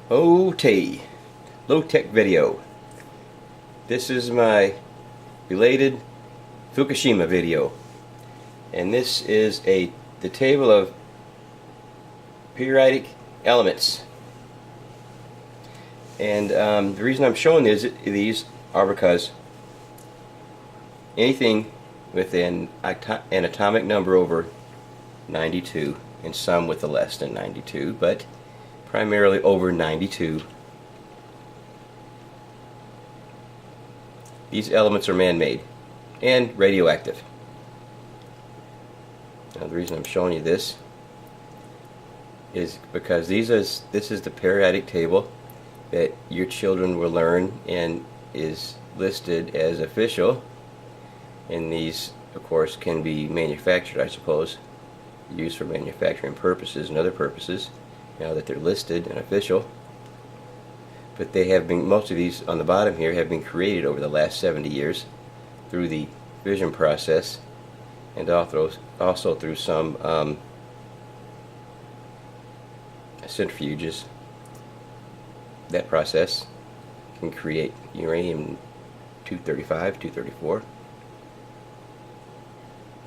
OT, low-tech video. This is my belated Fukushima video, and this is the table of periodic elements. And the reason I'm showing these are because anything with an atomic number over 92, and some with a less than 92, but primarily over 92. These elements are man-made and radioactive. Now the reason I'm showing you this is because this is the periodic table that your children will learn and is listed as official, and these of course can be manufactured, I suppose, used for manufacturing purposes and other purposes now that they're listed and official. But they have been, most of these on the bottom here have been created over the last 70 years through the fission process, and also through some centrifuges. That process can create uranium-235, 234,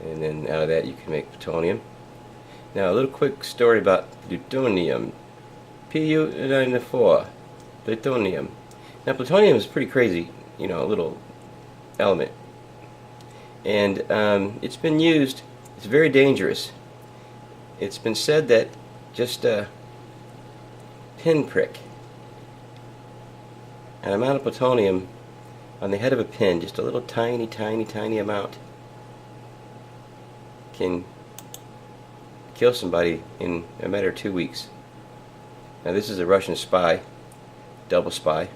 and then out of that you can make plutonium. Now a little quick story about plutonium. Pu-94, plutonium. Now plutonium is pretty crazy, a little element, and it's been used. It's very dangerous. It's been said that just a pinprick, an amount of plutonium on the head of a pin, just a little tiny amount, can kill somebody in a matter of 2 weeks. Now this is a Russian spy, double spy,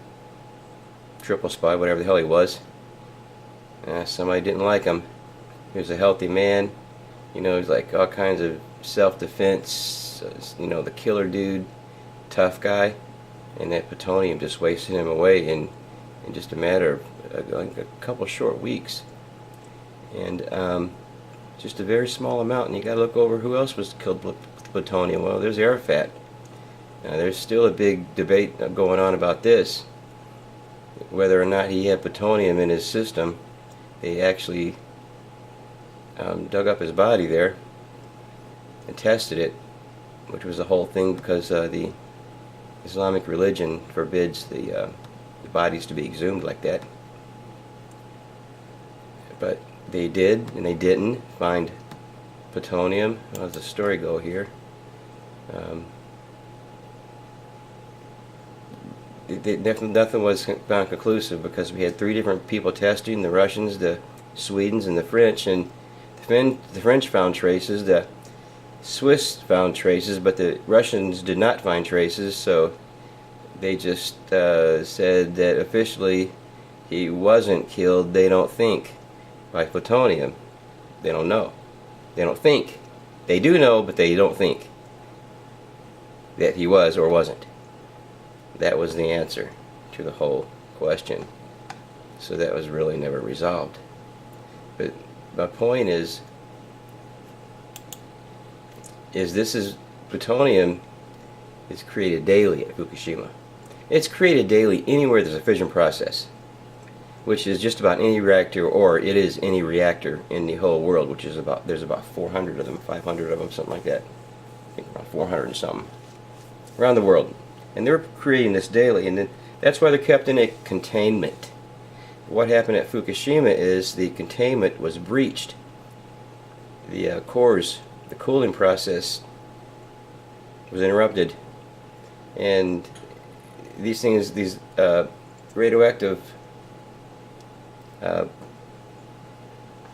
triple spy, whatever the hell he was. Somebody didn't like him. He was a healthy man, he's like all kinds of self-defense, the killer dude, tough guy, and that plutonium just wasted him away in just a matter of like a couple short weeks. And just a very small amount, and you got to look over who else was killed with plutonium. Well, there's Arafat. Now, there's still a big debate going on about this, whether or not he had plutonium in his system. They actually dug up his body there and tested it, which was the whole thing, because the Islamic religion forbids the bodies to be exhumed like that. But they did, and they didn't find plutonium. How does the story go here? Nothing was found conclusive, because we had 3 different people testing: the Russians, the Swedes, and the French. And the French found traces, the Swiss found traces, but the Russians did not find traces. So they just said that officially he wasn't killed. They don't think by plutonium. They don't know. They don't think. They do know, but they don't think that he was or wasn't. That was the answer to the whole question. So that was really never resolved. But my point is plutonium is created daily at Fukushima. It's created daily anywhere there's a fission process, which is just about any reactor, or it is any reactor in the whole world, which is there's about 400 of them, 500 of them, something like that. I think around 400 and something around the world. And they're creating this daily, and then that's why they're kept in a containment. What happened at Fukushima is the containment was breached. The cores, the cooling process was interrupted, and these things, these radioactive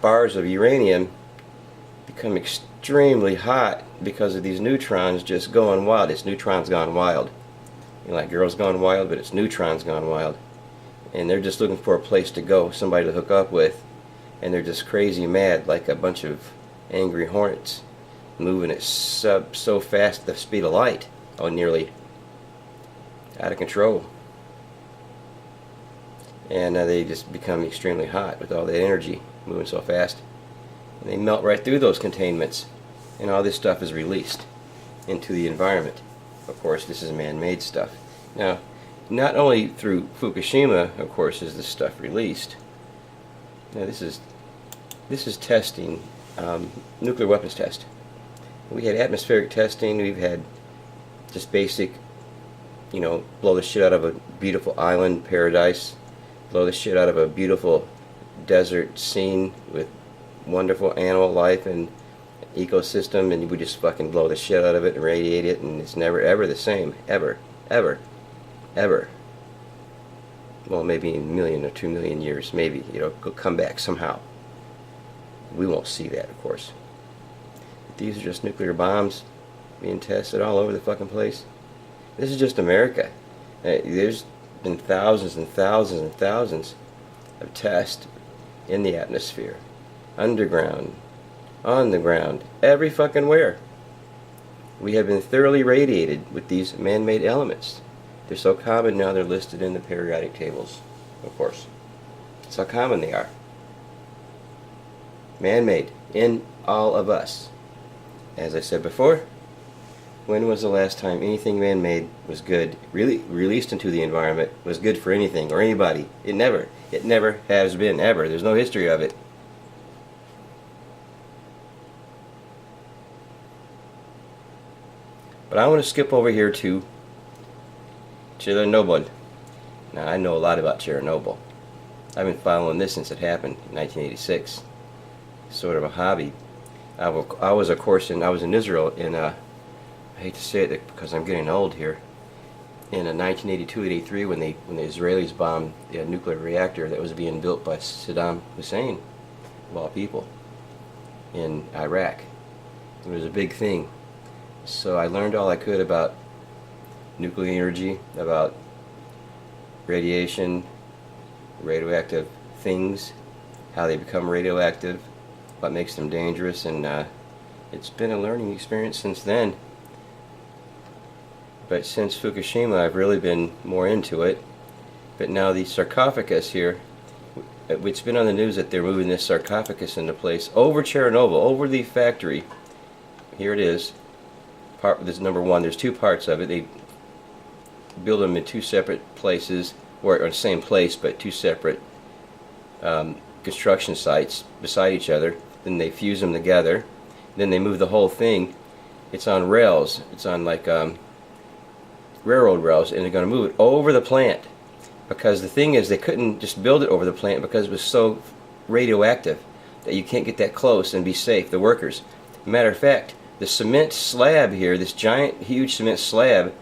bars of uranium become extremely hot because of these neutrons just going wild. It's neutrons gone wild. Like Girls Gone Wild, but it's neutrons gone wild. And they're just looking for a place to go, somebody to hook up with, and they're just crazy mad, like a bunch of angry hornets, moving at so fast at the speed of light, nearly out of control. And they just become extremely hot with all that energy moving so fast, and they melt right through those containments, and all this stuff is released into the environment. Of course, this is man-made stuff. Now, not only through Fukushima, of course, is this stuff released. Now, this is testing, nuclear weapons test. We had atmospheric testing. We've had just basic, blow the shit out of a beautiful island paradise, blow the shit out of a beautiful desert scene with wonderful animal life and ecosystem, and we just fucking blow the shit out of it and radiate it, and it's never ever the same, ever. Well, maybe in a million or 2 million years, maybe it'll come back somehow. We won't see that, of course. But these are just nuclear bombs being tested all over the fucking place. This is just America. There's been thousands and thousands and thousands of tests in the atmosphere, underground, on the ground, every fucking where. We have been thoroughly radiated with these man-made elements. They're so common now they're listed in the periodic tables, of course. That's how common they are. Man-made in all of us. As I said before, when was the last time anything man-made was good, really released into the environment, was good for anything or anybody? It never has been, ever. There's no history of it. But I want to skip over here to Chernobyl. Now, I know a lot about Chernobyl. I've been following this since it happened in 1986. Sort of a hobby. I was in Israel in, I hate to say it because I'm getting old here, in 1982-83 when the Israelis bombed the nuclear reactor that was being built by Saddam Hussein, of all people, in Iraq. It was a big thing. So I learned all I could about nuclear energy, about radiation, radioactive things, how they become radioactive, what makes them dangerous, and it's been a learning experience since then. But since Fukushima, I've really been more into it. But now the sarcophagus here, it's been on the news that they're moving this sarcophagus into place over Chernobyl, over the factory. Here it is. This is number one. There's two parts of it. They build them in two separate places, or the same place, but two separate construction sites beside each other. Then they fuse them together. Then they move the whole thing. It's on rails. It's on like railroad rails, and they're going to move it over the plant. Because the thing is, they couldn't just build it over the plant because it was so radioactive that you can't get that close and be safe, the workers. Matter of fact, the cement slab here, this giant, huge cement slab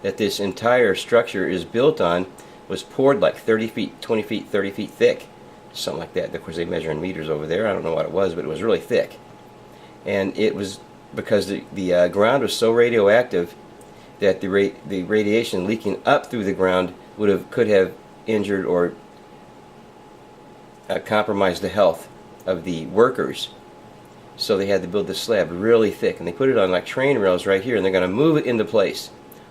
that this entire structure is built on, was poured like 30 feet, 20 feet, 30 feet thick. Something like that. Of course, they measure in meters over there. I don't know what it was, but it was really thick. And it was because the ground was so radioactive that the radiation leaking up through the ground could have injured or compromised the health of the workers. So they had to build the slab really thick, and they put it on like train rails right here, and they're going to move it into place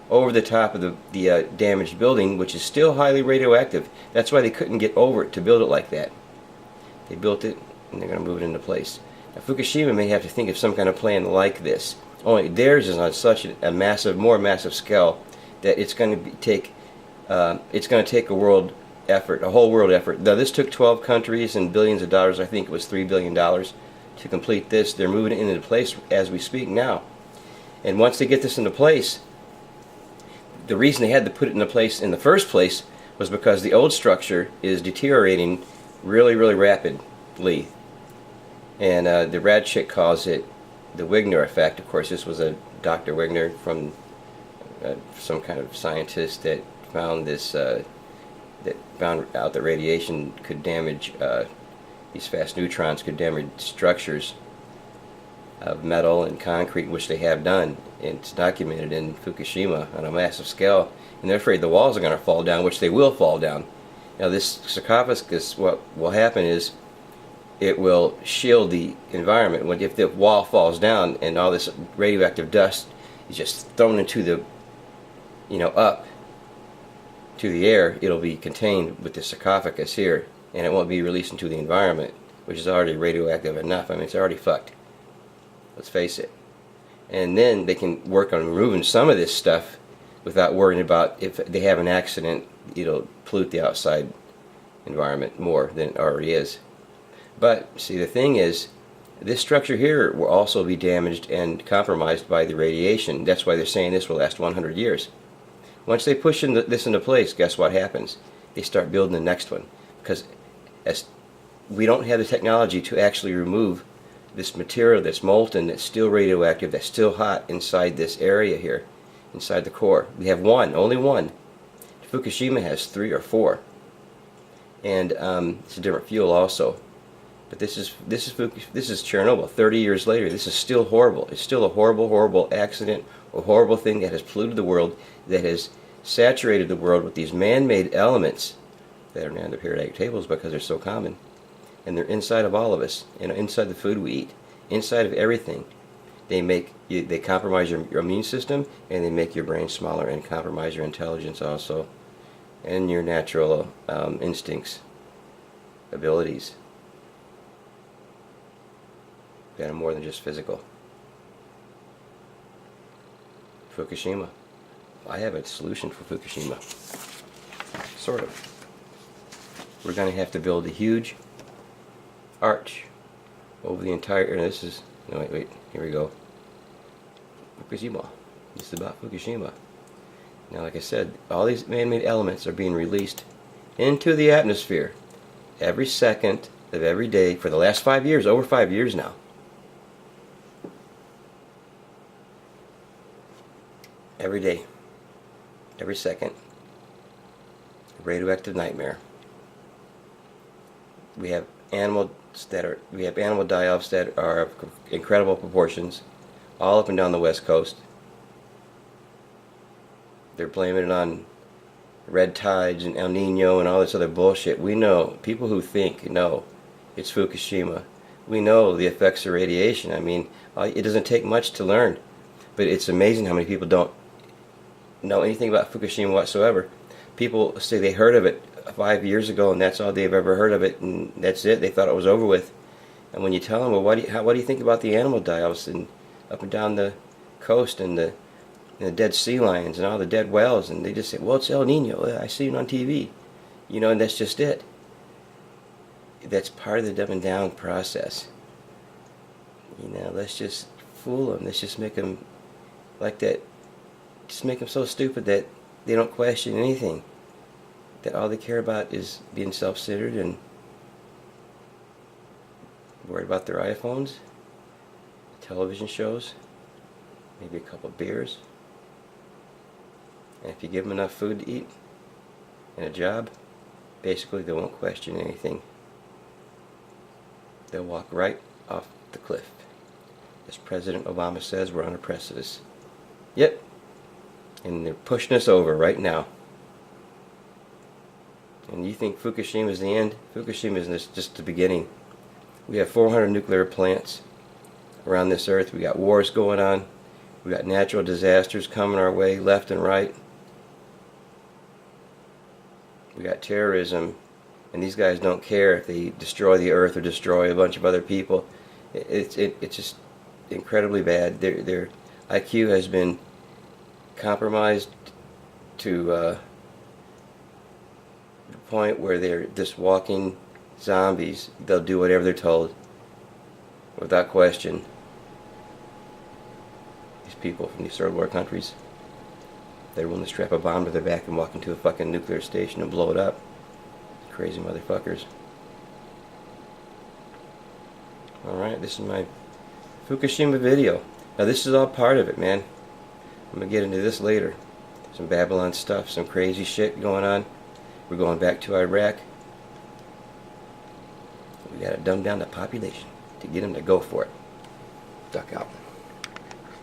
over the top of the damaged building, which is still highly radioactive. That's why they couldn't get over it to build it like that. They built it, and they're going to move it into place. Now, Fukushima may have to think of some kind of plan like this. Only theirs is on such a more massive scale that it's going to take a world effort, a whole world effort. Now, this took 12 countries and billions of dollars. I think it was $3 billion to complete this. They're moving it into place as we speak now. And once they get this into place, the reason they had to put it into place in the first place was because the old structure is deteriorating really, really rapidly. And the rad chick calls it the Wigner effect. Of course, this was a Dr. Wigner from some kind of scientist that found this, that found out that radiation could damage, these fast neutrons could damage structures of metal and concrete, which they have done. It's documented in Fukushima on a massive scale, and they're afraid the walls are going to fall down, which they will fall down. Now, this sarcophagus, what will happen is it will shield the environment. If the wall falls down and all this radioactive dust is just thrown into the, up to the air, it'll be contained with the sarcophagus here, and it won't be released into the environment, which is already radioactive enough. I mean, it's already fucked. Let's face it. And then they can work on removing some of this stuff without worrying about if they have an accident, it'll pollute the outside environment more than it already is. But see, the thing is, this structure here will also be damaged and compromised by the radiation. That's why they're saying this will last 100 years. Once they push this into place, guess what happens? They start building the next one, because as we don't have the technology to actually remove this material that's molten, that's still radioactive, that's still hot inside this area here, inside the core. We have one, only one. Fukushima has 3 or 4, and it's a different fuel also. But this is Chernobyl. 30 years later, this is still horrible. It's still a horrible, horrible accident, a horrible thing that has polluted the world, that has saturated the world with these man-made elements that are now in the periodic tables because they're so common, and they're inside of all of us, inside the food we eat, inside of everything. They compromise your immune system, and they make your brain smaller and compromise your intelligence also, and your natural instincts, abilities that are more than just physical. Fukushima. I have a solution for Fukushima. Sort of. We're going to have to build a huge arch over the entire. This is. No, wait. Here we go. Fukushima. This is about Fukushima. Now, like I said, all these man-made elements are being released into the atmosphere every second of every day for the last 5 years, over 5 years now. Every day, every second. A radioactive nightmare. We have animal die-offs that are of incredible proportions, all up and down the West Coast. They're blaming it on red tides and El Nino and all this other bullshit. We know, people who think know it's Fukushima. We know the effects of radiation. I mean, it doesn't take much to learn, but it's amazing how many people don't know anything about Fukushima whatsoever. People say they heard of it 5 years ago, and that's all they've ever heard of it, and that's it. They thought it was over with. And when you tell them, well, what do you think about the animal die-offs and up and down the coast and the dead sea lions and all the dead whales, and they just say, well, it's El Nino. I see it on TV, and that's just it. That's part of the dumbing down process. Let's just fool them. Let's just make them like that. Just make them so stupid that they don't question anything. That all they care about is being self-centered and worried about their iPhones, television shows, maybe a couple of beers. And if you give them enough food to eat and a job, basically they won't question anything. They'll walk right off the cliff. As President Obama says, we're on a precipice. Yep. And they're pushing us over right now. And you think Fukushima is the end? Fukushima is just the beginning. We have 400 nuclear plants around this earth. We got wars going on. We got natural disasters coming our way left and right. We got terrorism, and these guys don't care if they destroy the earth or destroy a bunch of other people. It's just incredibly bad. Their IQ has been compromised to the point where they're just walking zombies. They'll do whatever they're told without question. These people from these third world countries, they're willing to strap a bomb to their back and walk into a fucking nuclear station and blow it up. Crazy motherfuckers. Alright, this is my Fukushima video. Now this is all part of it, man. I'm going to get into this later. Some Babylon stuff, some crazy shit going on. We're going back to Iraq. We got to dumb down the population to get them to go for it. Duck out.